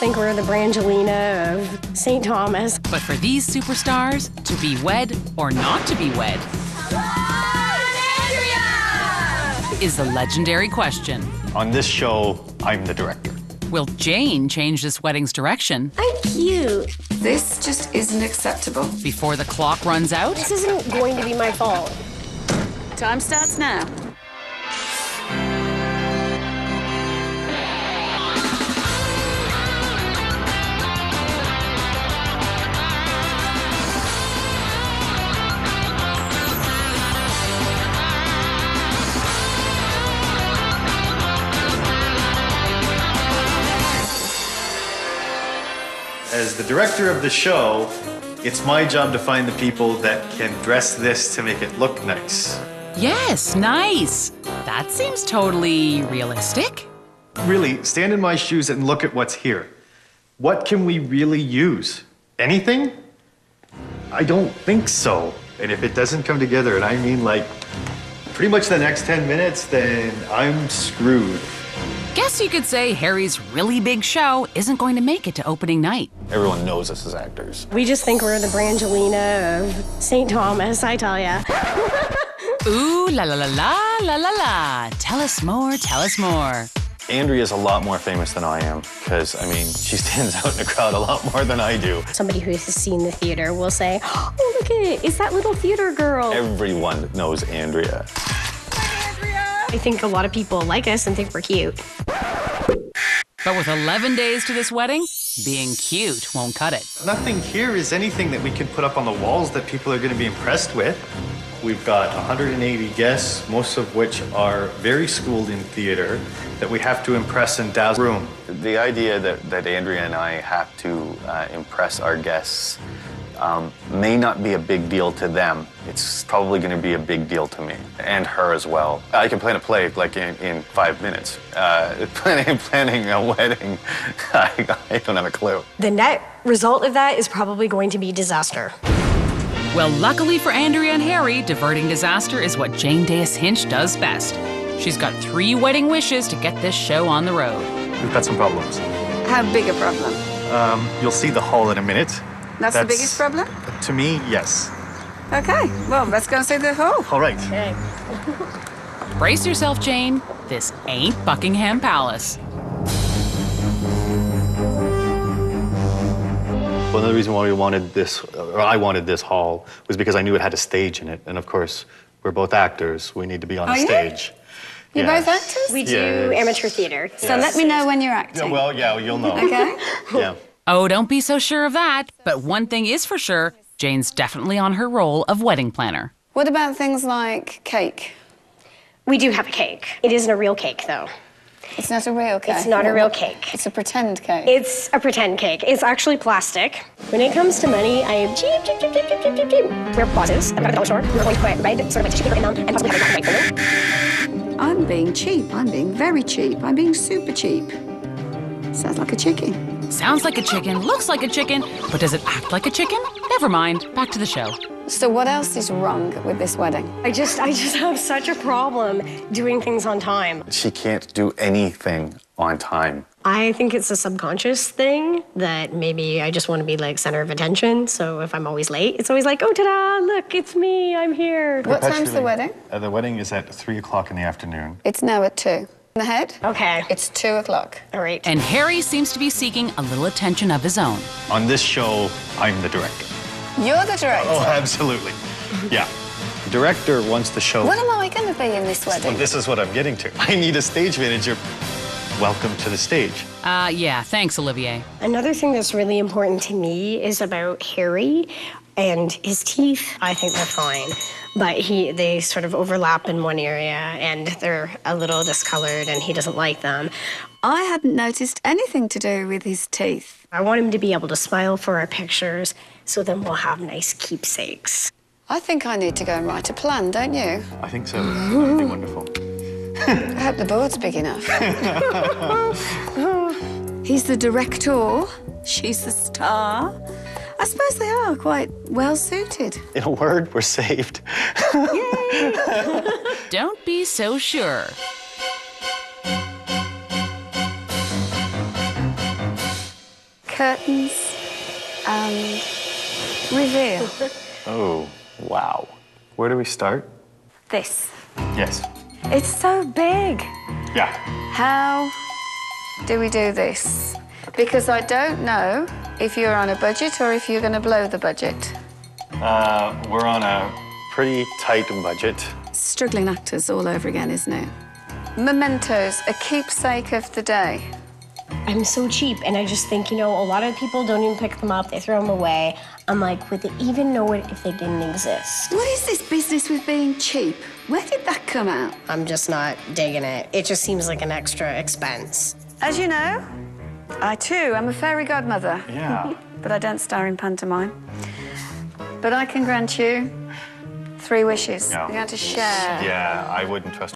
think we're the Brangelina of St. Thomas. But for these superstars, to be wed or not to be wed is the legendary question. On this show, I'm the director. Will Jane change this wedding's direction I'm cute. This just isn't acceptable. before the clock runs out? This isn't going to be my fault. Time starts now. As the director of the show, it's my job to find the people that can dress this to make it look nice. Yes, nice. That seems totally realistic. Really, stand in my shoes and look at what's here. What can we really use? Anything? I don't think so. And if it doesn't come together, and I mean like pretty much the next 10 minutes, then I'm screwed. Guess you could say Harry's really big show isn't going to make it to opening night. Everyone knows us as actors. We just think we're the Brangelina of St. Thomas, I tell ya. Ooh, la la la la la la la. Tell us more, tell us more. Andrea is a lot more famous than I am, because, I mean, she stands out in the crowd a lot more than I do. Somebody who has seen the theater will say, oh, look at it, it's that little theater girl. Everyone knows Andrea. I think a lot of people like us and think we're cute. But with 11 days to this wedding, being cute won't cut it. Nothing here is anything that we can put up on the walls that people are going to be impressed with. We've got 180 guests, most of which are very schooled in theater, that we have to impress and dazzle room. The idea that Andrea and I have to impress our guests may not be a big deal to them. It's probably going to be a big deal to me, and her as well. I can plan a play like in 5 minutes. Planning a wedding, I don't have a clue. The net result of that is probably going to be disaster. Well, luckily for Andrea and Harry, diverting disaster is what Jane Deus Hinch does best. She's got 3 wedding wishes to get this show on the road. We've got some problems. How big a problem? You'll see the hall in a minute. That's the biggest problem? To me, yes. Okay, well, let's go and see the hall. All right. Okay. Brace yourself, Jane. This ain't Buckingham Palace. One of the reasons why we wanted this, or I wanted this hall, was because I knew it had a stage in it. And of course, we're both actors. We need to be on a stage. You're both actors? We do amateur theater. So let me know when you're acting. Yeah, well, yeah, you'll know. Okay. Yeah. Oh, don't be so sure of that. But one thing is for sure, Jane's definitely on her role of wedding planner. What about things like cake? We do have a cake. It isn't a real cake, though. It's not a real cake? It's not a real cake. It's a pretend cake? It's a pretend cake. It's actually plastic. When it comes to money, I am cheap, cheap, cheap, cheap, cheap, cheap, cheap, cheap. We're bosses. I'm at a dollar store. We're going to put red, sort of like tissue paper in them, and possibly have a black and white balloon. I'm being cheap. I'm being very cheap. I'm being super cheap. Sounds like a chicken. Sounds like a chicken, looks like a chicken, but does it act like a chicken? Never mind, back to the show. So what else is wrong with this wedding? I just have such a problem doing things on time. She can't do anything on time. I think it's a subconscious thing that maybe I just want to be like center of attention. So if I'm always late, it's always like, oh, ta-da, look, it's me, I'm here. What time's the wedding? The wedding is at 3 o'clock in the afternoon. It's now at 2. In the head? Okay. It's 2 o'clock. All right. And Harry seems to be seeking a little attention of his own. On this show, I'm the director. You're the director? Oh, absolutely. Yeah. The director wants the show. What am I going to be in this wedding? Well, this is what I'm getting to. I need a stage manager. Welcome to the stage. Yeah, thanks, Olivier. Another thing that's really important to me is about Harry and his teeth. I think they're fine, but they sort of overlap in one area and they're a little discolored and he doesn't like them. I hadn't noticed anything to do with his teeth. I want him to be able to smile for our pictures, so then we'll have nice keepsakes. I think I need to go and write a plan, don't you? I think so. That'd be wonderful. I hope the board's big enough. He's the director, she's the star. I suppose they are quite well suited. In a word, we're saved. Yay! Don't be so sure. curtains, and reveal. Oh, wow. Where do we start? This. Yes. It's so big. Yeah. How do we do this? Because I don't know if you're on a budget or if you're going to blow the budget. We're on a pretty tight budget. Struggling actors all over again, isn't it? Mementos, a keepsake of the day. I'm so cheap, and I just think, you know, a lot of people don't even pick them up. They throw them away. I'm like, would they even know it if they didn't exist? What is this business with being cheap? Where did that come out? I'm just not digging it. It just seems like an extra expense. As you know, I too am a fairy godmother. Yeah. But I don't star in pantomime. But I can grant you 3 wishes. No. You're going to share. Yeah, I wouldn't trust